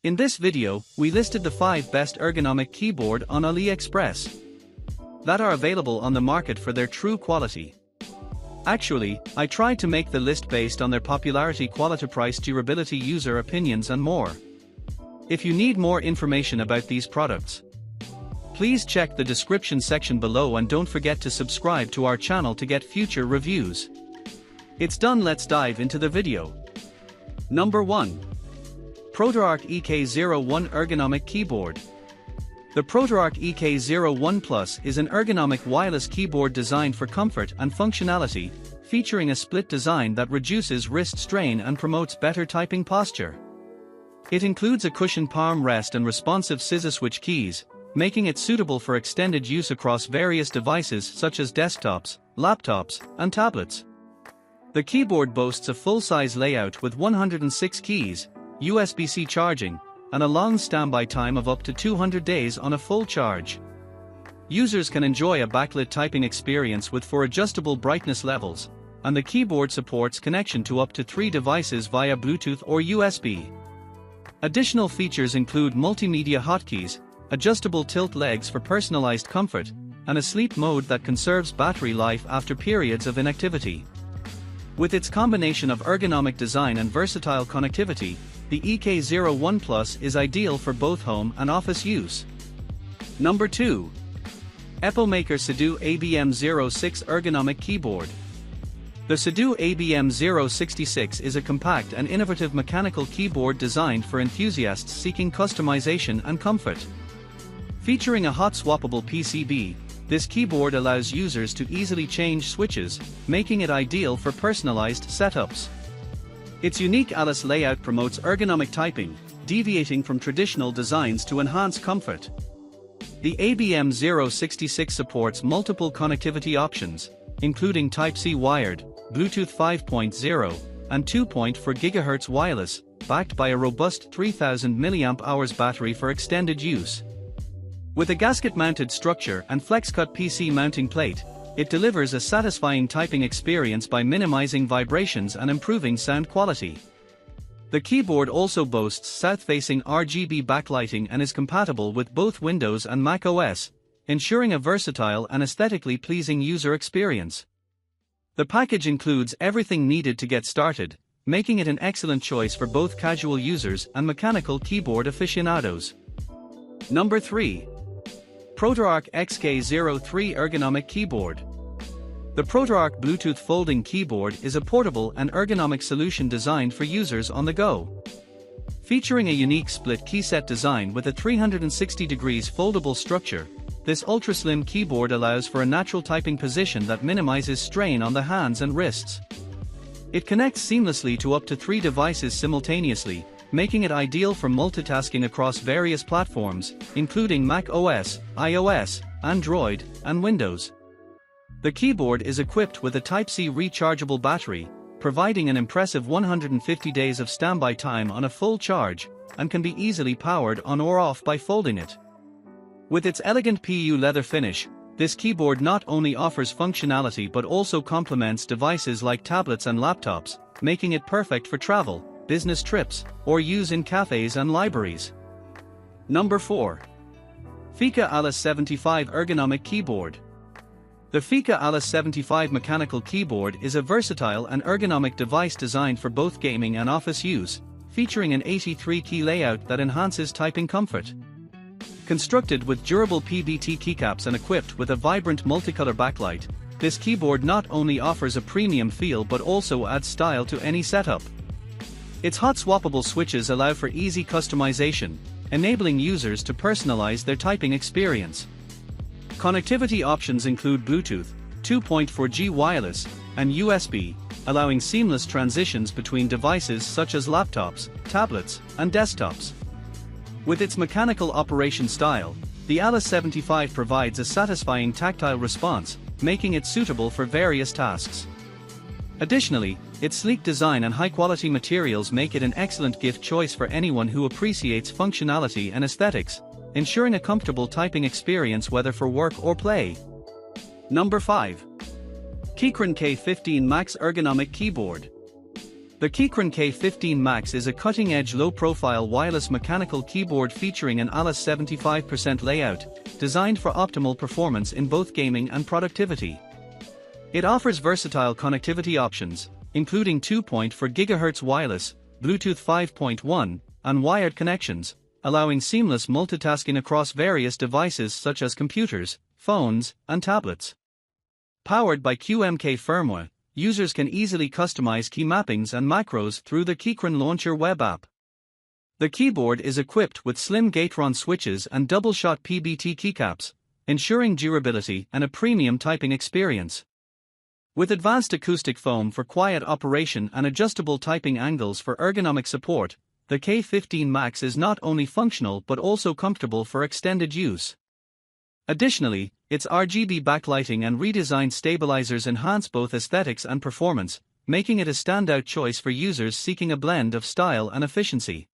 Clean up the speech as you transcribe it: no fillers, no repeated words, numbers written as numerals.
In this video, we listed the 5 best ergonomic keyboard on AliExpress that are available on the market for their true quality. Actually, I tried to make the list based on their popularity, quality, price, durability, user opinions and more. If you need more information about these products, please check the description section below and don't forget to subscribe to our channel to get future reviews. It's done, let's dive into the video. Number 1. ProtoArch XK01 Ergonomic Keyboard. The ProtoArch XK01 Plus is an ergonomic wireless keyboard designed for comfort and functionality, featuring a split design that reduces wrist strain and promotes better typing posture. It includes a cushioned palm rest and responsive scissor switch keys, making it suitable for extended use across various devices such as desktops, laptops, and tablets. The keyboard boasts a full-size layout with 106 keys, USB-C charging, and a long standby time of up to 200 days on a full charge. Users can enjoy a backlit typing experience with 4 adjustable brightness levels, and the keyboard supports connection to up to 3 devices via Bluetooth or USB. Additional features include multimedia hotkeys, adjustable tilt legs for personalized comfort, and a sleep mode that conserves battery life after periods of inactivity. With its combination of ergonomic design and versatile connectivity, the XK01 Plus is ideal for both home and office use. Number 2. Epomaker Cidoo ABM06 Ergonomic Keyboard. The Cidoo ABM066 is a compact and innovative mechanical keyboard designed for enthusiasts seeking customization and comfort. Featuring a hot-swappable PCB, this keyboard allows users to easily change switches, making it ideal for personalized setups. Its unique Alice layout promotes ergonomic typing, deviating from traditional designs to enhance comfort. The ABM066 supports multiple connectivity options, including Type-C wired, Bluetooth 5.0, and 2.4 GHz wireless, backed by a robust 3000 mAh battery for extended use. With a gasket-mounted structure and flex-cut PC mounting plate, it delivers a satisfying typing experience by minimizing vibrations and improving sound quality. The keyboard also boasts south-facing RGB backlighting and is compatible with both Windows and Mac OS, ensuring a versatile and aesthetically pleasing user experience. The package includes everything needed to get started, making it an excellent choice for both casual users and mechanical keyboard aficionados. Number 3. ProtoArch XK03 Ergonomic Keyboard. The ProtoArch Bluetooth folding keyboard is a portable and ergonomic solution designed for users on the go. Featuring a unique split keyset design with a 360 degrees foldable structure, this ultra-slim keyboard allows for a natural typing position that minimizes strain on the hands and wrists. It connects seamlessly to up to 3 devices simultaneously, making it ideal for multitasking across various platforms, including Mac OS, iOS, Android, and Windows. The keyboard is equipped with a Type-C rechargeable battery, providing an impressive 150 days of standby time on a full charge, and can be easily powered on or off by folding it. With its elegant PU leather finish, this keyboard not only offers functionality but also complements devices like tablets and laptops, making it perfect for travel, business trips, or use in cafes and libraries. Number 4. Feker Alice75 Ergonomic Keyboard. The Feker Alice75 mechanical keyboard is a versatile and ergonomic device designed for both gaming and office use, featuring an 83-key layout that enhances typing comfort. Constructed with durable PBT keycaps and equipped with a vibrant multicolor backlight, this keyboard not only offers a premium feel but also adds style to any setup. Its hot-swappable switches allow for easy customization, enabling users to personalize their typing experience. Connectivity options include Bluetooth, 2.4G wireless, and USB, allowing seamless transitions between devices such as laptops, tablets, and desktops. With its mechanical operation style, the Alice75 provides a satisfying tactile response, making it suitable for various tasks. Additionally, its sleek design and high-quality materials make it an excellent gift choice for anyone who appreciates functionality and aesthetics, ensuring a comfortable typing experience whether for work or play. Number 5. Keychron K15 Max Ergonomic Keyboard. The Keychron K15 Max is a cutting-edge low-profile wireless mechanical keyboard featuring an Alice75% layout, designed for optimal performance in both gaming and productivity. It offers versatile connectivity options, including 2.4 GHz wireless, Bluetooth 5.1, and wired connections, allowing seamless multitasking across various devices such as computers, phones, and tablets. Powered by QMK firmware, users can easily customize key mappings and macros through the Keychron Launcher web app. The keyboard is equipped with slim Gateron switches and double-shot PBT keycaps, ensuring durability and a premium typing experience. With advanced acoustic foam for quiet operation and adjustable typing angles for ergonomic support, the K15 Max is not only functional but also comfortable for extended use. Additionally, its RGB backlighting and redesigned stabilizers enhance both aesthetics and performance, making it a standout choice for users seeking a blend of style and efficiency.